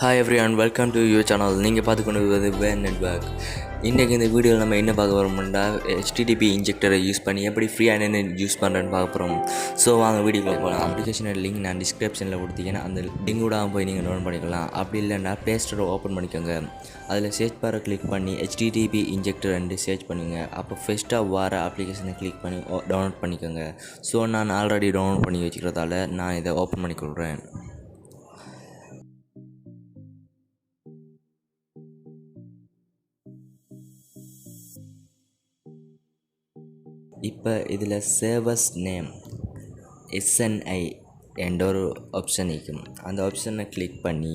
Hi everyone, welcome to your channel. நீங்கள் பார்த்து கொண்டு வருவது வேன் நெட்வொர்க். இன்றைக்கி இந்த வீடியோவில் நம்ம என்ன பார்க்க வரோம்னா HTTP இன்ஜெக்டரை யூஸ் பண்ணி எப்படி ஃப்ரீயாக என்ன யூஸ் பண்ணுறேன்னு பார்க்க போகிறோம். ஸோ வாங்க வீடியோக்குள்ள போகலாம். அப்ளிகேஷனோட லிங்க் நான் டிஸ்கிரிப்ஷனில் கொடுத்தீங்கன்னா அந்த லிங்கோட போய் நீங்கள் டவுன் பண்ணிக்கலாம். அப்படி இல்லைன்னா ப்ளே ஸ்டோரை ஓப்பன் பண்ணிக்கோங்க. அதில் சர்ச் பாரை கிளிக் பண்ணி HTTP இன்ஜெக்டர் சர்ச் பண்ணுங்க. அப்போ ஃபஸ்ட்டாக வர அப்ளிகேஷனை கிளிக் பண்ணி டவுன்லோட் பண்ணிக்கோங்க. ஸோ நான் ஆல்ரெடி டவுன்லோட் பண்ணி வச்சுக்கிறதால நான் இதை ஓப்பன் பண்ணிக்கொள்கிறேன். இப்போ இதில் சேவர்ஸ் நேம் SNI என்ற ஒரு ஆப்ஷன் இருக்கும். அந்த ஆப்ஷனை கிளிக் பண்ணி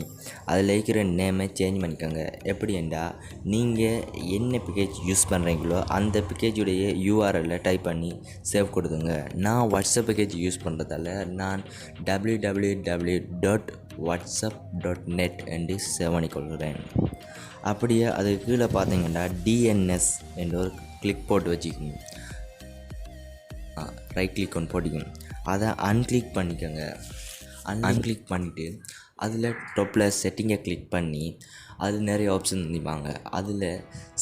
அதில் இருக்கிற நேமை சேஞ்ச் பண்ணிக்கோங்க. எப்படி என்றால் நீங்கள் என்ன பேக்கேஜ் யூஸ் பண்ணுறீங்களோ அந்த பேக்கேஜுடைய URL டைப் பண்ணி சேவ் கொடுத்துங்க. நான் வாட்ஸ்அப் பேக்கேஜ் யூஸ் பண்ணுறதால நான் www.whatsapp.net என்று சேவ் பண்ணிக்கொள்கிறேன். அப்படியே அதுக்கு கீழே பார்த்தீங்கன்னா DNS என்ற ஒரு கிளிக் போட்டு வச்சுக்கோங்க. ரைட் கிளிக் ஒன்று போட்டிக்கணும். அதை அன்கிளிக் பண்ணிக்கோங்க. அன்கிளிக் பண்ணிவிட்டு அதில் டாப்பில் செட்டிங்கை கிளிக் பண்ணி அதில் நிறைய ஆப்ஷன் நிற்பாங்க. அதில்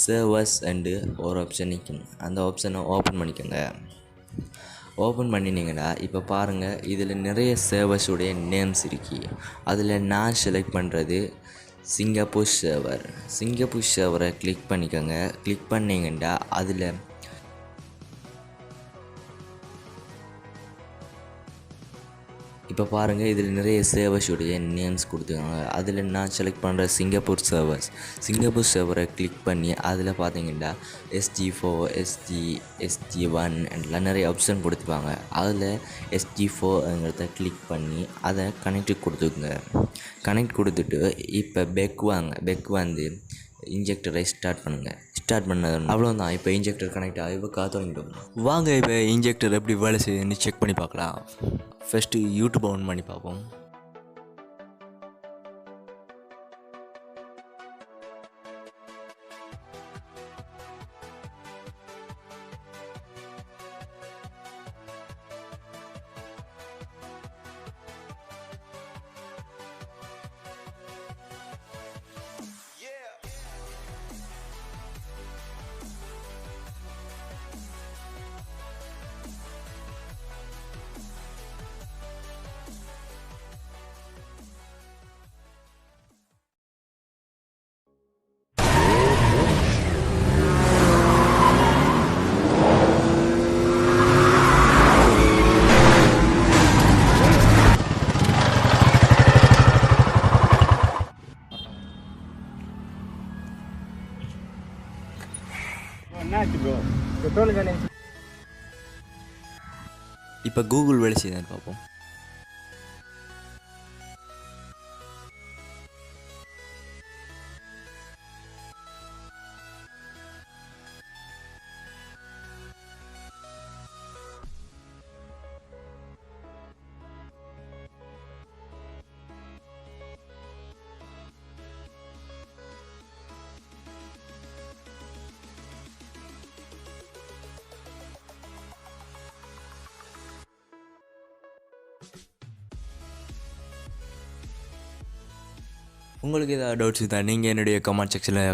சர்வர்ஸ் அண்டு ஒரு ஆப்ஷன் நிற்கும். அந்த ஆப்ஷனை ஓப்பன் பண்ணிக்கோங்க. ஓப்பன் பண்ணினீங்கன்னா இப்போ பாருங்கள், இதில் நிறைய சர்வர்ஸுடைய நேம்ஸ் இருக்கு. அதில் நான் செலக்ட் பண்ணுறது சிங்கப்பூர் சர்வர். சிங்கப்பூர் சர்வரை கிளிக் பண்ணிக்கோங்க. கிளிக் பண்ணிங்கன்னா அதில் இப்போ பாருங்கள், இதில் நிறைய சர்வர்ஸுடைய நேம்ஸ் கொடுத்துருக்காங்க. அதில் நான் செலக்ட் பண்ணுற சிங்கப்பூர் சர்வரை கிளிக் பண்ணி அதில் பார்த்தீங்கன்னா SG4 SG1 எல்லாம் நிறைய ஆப்ஷன் கொடுத்துருப்பாங்க. அதில் SG4ங்கிறத கிளிக் பண்ணி அதை கனெக்ட் கொடுத்துக்குங்க. கனெக்ட் கொடுத்துட்டு இப்போ பெக் வந்து இன்ஜெக்டரை ஸ்டார்ட் பண்ணுங்கள். ஸ்டார்ட் பண்ணது அவ்வளோதான். இப்போ இன்ஜெக்டர் கனெக்ட் ஆகி இப்போ காத்தோங்கிட்டோம். வாங்க இப்போ இன்ஜெக்டர் எப்படி வேலை செய்யுதுன்னு செக் பண்ணி பார்க்கலாம். ஃபஸ்ட்டு யூடியூப் ஆன் பண்ணி பார்ப்போம். இப்போ கூகுள் வேலை செய்யுதுன்னு பார்ப்போம். உங்களுக்கு ஏதாவது டவுட்ஸ் இருந்தால் நீங்கள் என்னுடைய கமெண்ட் செக்ஷனில்